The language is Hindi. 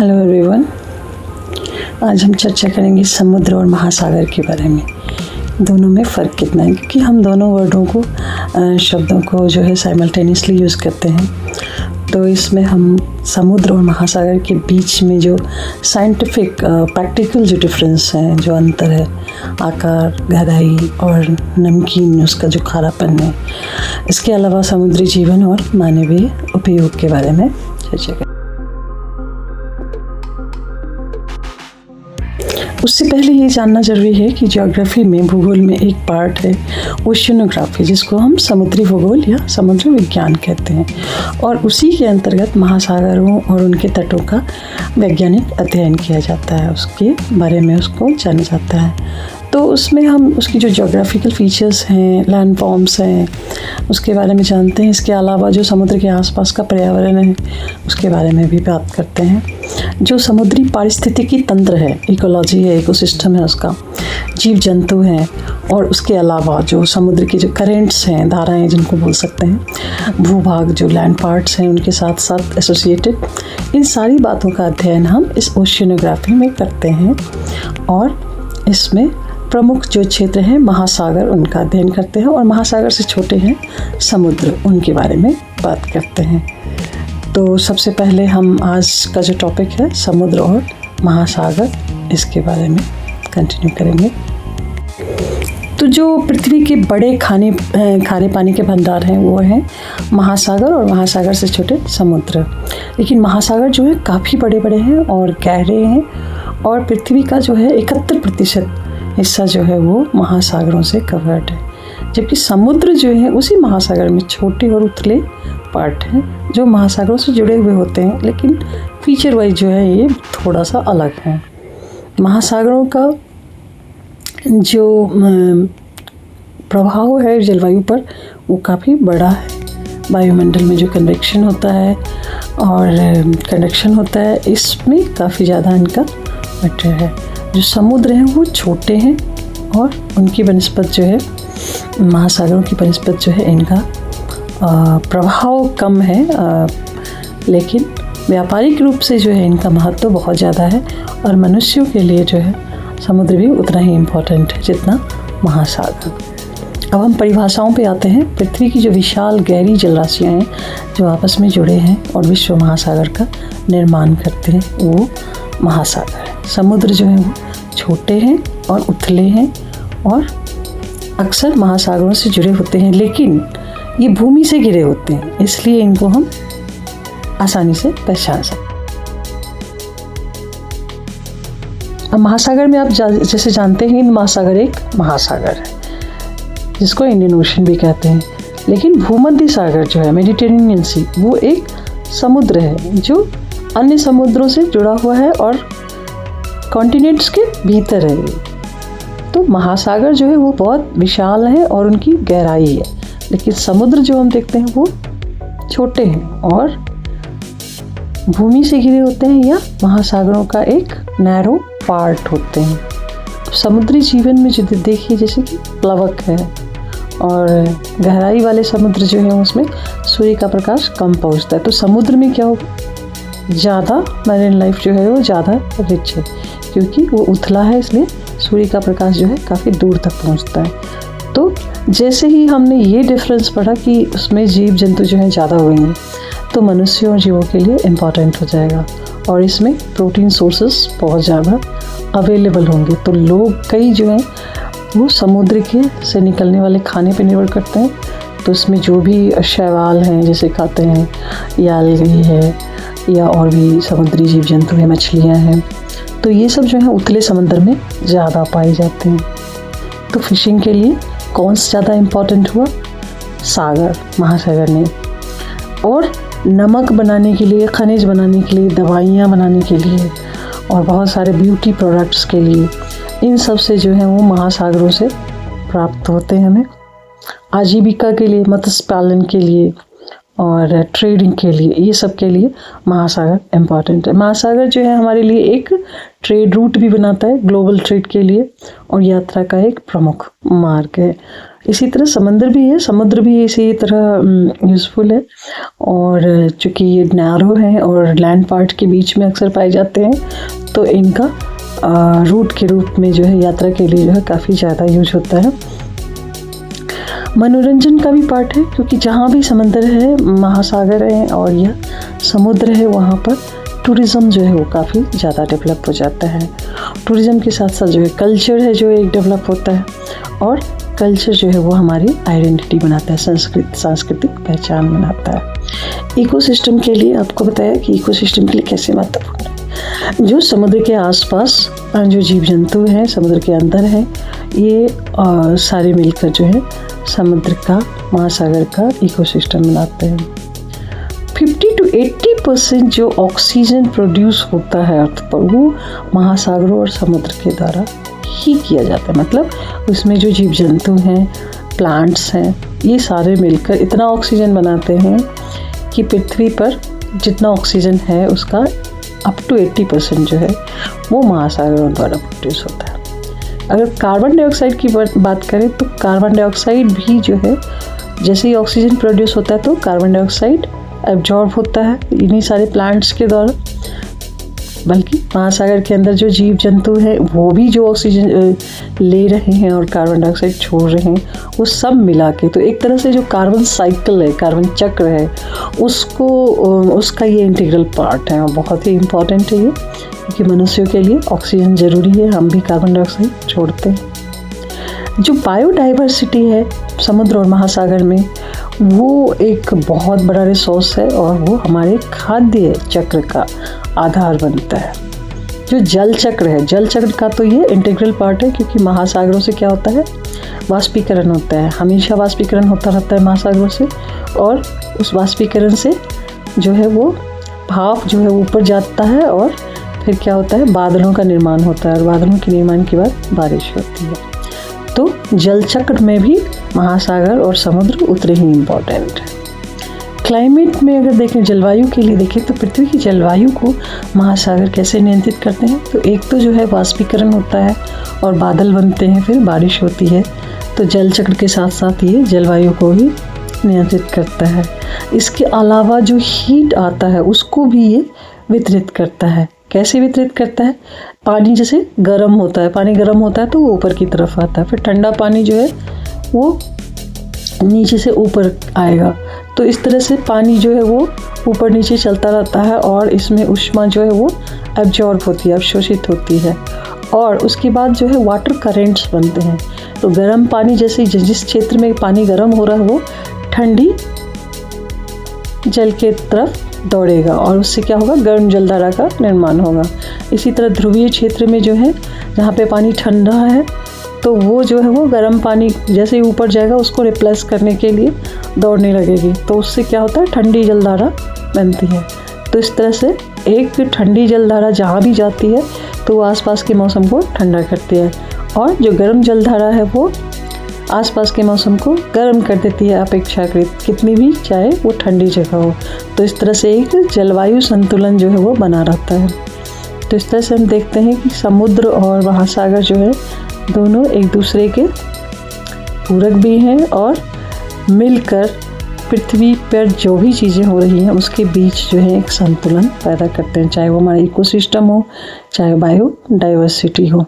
Hello everyone. आज हम चर्चा करेंगे समुद्र और महासागर के बारे में। दोनों में फ़र्क कितना है, क्योंकि हम दोनों वर्डों को शब्दों को जो है साइमल्टेनियसली यूज़ करते हैं। तो इसमें हम समुद्र और महासागर के बीच में जो साइंटिफिक प्रैक्टिकल जो डिफरेंस है, जो अंतर है, आकार, गहराई और नमकीन उसका जो खारापन है, इसके अलावा समुद्री जीवन और मानवीय उपयोग के बारे में चर्चा करें। उससे पहले ये जानना ज़रूरी है कि ज्योग्राफी में, भूगोल में एक पार्ट है ओशियनोग्राफी, जिसको हम समुद्री भूगोल या समुद्र विज्ञान कहते हैं, और उसी के अंतर्गत महासागरों और उनके तटों का वैज्ञानिक अध्ययन किया जाता है, उसके बारे में उसको जाना जाता है। तो उसमें हम उसकी जो ज्योग्राफिकल फीचर्स हैं, लैंड फॉर्म्स हैं, उसके बारे में जानते हैं। इसके अलावा जो समुद्र के आसपास का पर्यावरण है, उसके बारे में भी बात करते हैं। जो समुद्री पारिस्थितिकी तंत्र है, इकोलॉजी है, इकोसिस्टम है, उसका जीव जंतु हैं, और उसके अलावा जो समुद्र के जो करेंट्स हैं, धाराएं जिनको बोल सकते हैं, भूभाग जो लैंड पार्ट्स हैं, उनके साथ साथ एसोसिएटेड, इन सारी बातों का अध्ययन हम इस ओशियनोग्राफी में करते हैं। और इसमें प्रमुख जो क्षेत्र हैं महासागर, उनका अध्ययन करते हैं, और महासागर से छोटे हैं समुद्र, उनके बारे में बात करते हैं। तो सबसे पहले हम आज का जो टॉपिक है समुद्र और महासागर, इसके बारे में कंटिन्यू करेंगे। तो जो पृथ्वी के बड़े खारे पानी के भंडार हैं वो हैं महासागर और महासागर से छोटे समुद्र। लेकिन महासागर जो है काफ़ी बड़े बड़े हैं और गहरे हैं, और पृथ्वी का जो है 71% हिस्सा जो है वो महासागरों से कवर्ड है, जबकि समुद्र जो है उसी महासागर में छोटे और उथले पार्ट हैं जो महासागरों से जुड़े हुए होते हैं, लेकिन फीचर वाइज जो है ये थोड़ा सा अलग है। महासागरों का जो प्रभाव है जलवायु पर वो काफ़ी बड़ा है। वायुमंडल में जो कन्वेक्शन होता है और कंडक्शन होता है, इसमें काफ़ी ज़्यादा इनका मैटर है। जो समुद्र हैं वो छोटे हैं और उनकी बनिस्बत जो है महासागरों की बनिस्बत जो है इनका प्रभाव कम है, लेकिन व्यापारिक रूप से जो है इनका महत्व बहुत ज़्यादा है, और मनुष्यों के लिए जो है समुद्र भी उतना ही इम्पोर्टेंट है जितना महासागर। अब हम परिभाषाओं पे आते हैं। पृथ्वी की जो विशाल गहरी जलराशियाँ हैं जो आपस में जुड़े हैं और विश्व महासागर का निर्माण करते हैं, वो महासागर है। समुद्र जो है वो छोटे हैं और उथले हैं और अक्सर महासागरों से जुड़े होते हैं, लेकिन ये भूमि से घिरे होते हैं, इसलिए इनको हम आसानी से पहचान सकते हैं। अब महासागर में आप जैसे जानते हैं, महासागर एक महासागर है जिसको इंडियन ओशन भी कहते हैं, लेकिन भूमध्य सागर जो है, मेडिटेरेनियन सी, वो एक समुद्र है जो अन्य समुद्रों से जुड़ा हुआ है और कॉन्टिनेंट्स के भीतर है। तो महासागर जो है वो बहुत विशाल है और उनकी गहराई है, लेकिन समुद्र जो हम देखते हैं वो छोटे हैं और भूमि से घिरे होते हैं, या महासागरों का एक नैरो पार्ट होते हैं। समुद्री जीवन में जो देखिए, जैसे कि प्लवक है, और गहराई वाले समुद्र जो है उसमें सूर्य का प्रकाश कम पहुंचता है। तो समुद्र में क्या होगा, ज़्यादा मैरीन लाइफ जो है वो ज़्यादा रिच है, क्योंकि वो उथला है, इसलिए सूर्य का प्रकाश जो है काफ़ी दूर तक पहुंचता है। तो जैसे ही हमने ये डिफरेंस पढ़ा कि उसमें जीव जंतु जो हैं ज़्यादा होंगे, तो मनुष्यों और जीवों के लिए इम्पॉर्टेंट हो जाएगा, और इसमें प्रोटीन सोर्सेस बहुत ज़्यादा अवेलेबल होंगे। तो लोग कई जो हैं वो समुद्र के से निकलने वाले खाने पे निर्भर करते हैं। तो इसमें जो भी शैवाल हैं जैसे खाते हैं, या अलगी है, या और भी समुद्री जीव जंतु हैं, मछलियाँ हैं, तो ये सब जो है उथले समंदर में ज़्यादा पाए जाते हैं। तो फिशिंग के लिए कौन सा ज़्यादा इम्पॉर्टेंट हुआ, सागर, महासागर ने। और नमक बनाने के लिए, खनिज बनाने के लिए, दवाइयाँ बनाने के लिए, और बहुत सारे ब्यूटी प्रोडक्ट्स के लिए, इन सब से जो है वो महासागरों से प्राप्त होते हैं हमें। आजीविका के लिए, मत्स्य पालन के लिए और ट्रेडिंग के लिए, ये सब के लिए महासागर इम्पॉर्टेंट है। महासागर जो है हमारे लिए एक ट्रेड रूट भी बनाता है ग्लोबल ट्रेड के लिए, और यात्रा का एक प्रमुख मार्ग है। इसी तरह समंदर भी है, समुद्र भी इसी तरह यूज़फुल है। और चूँकि ये नैरो हैं और लैंड पार्ट के बीच में अक्सर पाए जाते हैं, तो इनका रूट के रूप में जो है यात्रा के लिए जो है काफ़ी ज़्यादा यूज होता है। मनोरंजन का भी पार्ट है, क्योंकि जहाँ भी समंदर है, महासागर है और यह समुद्र है, वहाँ पर टूरिज़्म जो है वो काफ़ी ज़्यादा डेवलप हो जाता है। टूरिज़्म के साथ साथ जो है कल्चर है जो एक डेवलप होता है, और कल्चर जो है वो हमारी आइडेंटिटी बनाता है, सांस्कृतिक पहचान बनाता है। इकोसिस्टम के लिए आपको बताया कि इकोसिस्टम के लिए कैसे महत्वपूर्ण है। जो समुद्र के आसपास जो जीव जंतु हैं, समुद्र के अंदर हैं, ये सारे मिलकर जो है समुद्र का, महासागर का इकोसिस्टम बनाते हैं। 50 to 80% जो ऑक्सीजन प्रोड्यूस होता है अर्थ पर, वो महासागरों और समुद्र के द्वारा ही किया जाता है। मतलब उसमें जो जीव जंतु हैं, प्लांट्स हैं, ये सारे मिलकर इतना ऑक्सीजन बनाते हैं कि पृथ्वी पर जितना ऑक्सीजन है उसका अप टू 80% जो है वो महासागरों द्वारा प्रोड्यूस होता है। अगर कार्बन डाइऑक्साइड की बात करें तो कार्बन डाइऑक्साइड भी जो है, जैसे ही ऑक्सीजन प्रोड्यूस होता है तो कार्बन डाइऑक्साइड एब्जॉर्ब होता है इन्हीं सारे प्लांट्स के द्वारा। बल्कि महासागर के अंदर जो जीव जंतु हैं वो भी जो ऑक्सीजन ले रहे हैं और कार्बन डाइऑक्साइड छोड़ रहे हैं, वो सब मिला के, तो एक तरह से जो कार्बन साइकिल है, कार्बन चक्र है, उसका ये इंटीग्रल पार्ट है और बहुत ही इम्पॉर्टेंट है ये, क्योंकि मनुष्यों के लिए ऑक्सीजन ज़रूरी है, हम भी कार्बन डाइऑक्साइड छोड़ते हैं। जो बायोडाइवर्सिटी है समुद्र और महासागर में, वो एक बहुत बड़ा रिसोर्स है और वो हमारे खाद्य चक्र का आधार बनता है। जो जल चक्र है, जल चक्र का तो ये इंटीग्रल पार्ट है, क्योंकि महासागरों से क्या होता है, वाष्पीकरण होता है, हमेशा वाष्पीकरण होता रहता है महासागरों से, और उस वाष्पीकरण से जो है वो भाप जो है ऊपर जाता है और फिर क्या होता है, बादलों का निर्माण होता है, और बादलों के निर्माण के बाद बारिश होती है। तो जल चक्र में भी महासागर और समुद्र उतने ही इम्पोर्टेंट है। क्लाइमेट में अगर देखें, जलवायु के लिए देखें, तो पृथ्वी की जलवायु को महासागर कैसे नियंत्रित करते हैं, तो एक तो जो है वाष्पीकरण होता है और बादल बनते हैं, फिर बारिश होती है, तो जल चक्र के साथ साथ ये जलवायु को भी नियंत्रित करता है। इसके अलावा जो हीट आता है उसको भी ये वितरित करता है। कैसे वितरित करता है, पानी जैसे गर्म होता है, पानी गर्म होता है तो वो ऊपर की तरफ आता है, फिर ठंडा पानी जो है वो नीचे से ऊपर आएगा, तो इस तरह से पानी जो है वो ऊपर नीचे चलता रहता है और इसमें ऊष्मा जो है वो एब्जॉर्ब होती है, अवशोषित होती है, और उसके बाद जो है वाटर करेंट्स बनते हैं। तो गर्म पानी, जैसे जिस क्षेत्र में पानी गर्म हो रहा है वो ठंडी जल के तरफ दौड़ेगा और उससे क्या होगा, गर्म जलधारा का निर्माण होगा। इसी तरह ध्रुवीय क्षेत्र में जो है, जहाँ पे पानी ठंडा है, तो वो जो है वो गर्म पानी जैसे ही ऊपर जाएगा उसको रिप्लेस करने के लिए दौड़ने लगेगी, तो उससे क्या होता है, ठंडी जलधारा बनती है। तो इस तरह से एक ठंडी जलधारा जहाँ भी जाती है तो वो आसपास के मौसम को ठंडा करती है, और जो गर्म जलधारा है वो आसपास के मौसम को गर्म कर देती है अपेक्षाकृत, कितनी भी चाहे वो ठंडी जगह हो। तो इस तरह से एक जलवायु संतुलन जो है वो बना रहता है। तो इस तरह से हम देखते हैं कि समुद्र और महासागर जो है दोनों एक दूसरे के पूरक भी हैं और मिलकर पृथ्वी पर जो भी चीज़ें हो रही हैं उसके बीच जो है एक संतुलन पैदा करते हैं, चाहे वो हमारा इकोसिस्टम हो, चाहे बायोडाइवर्सिटी हो।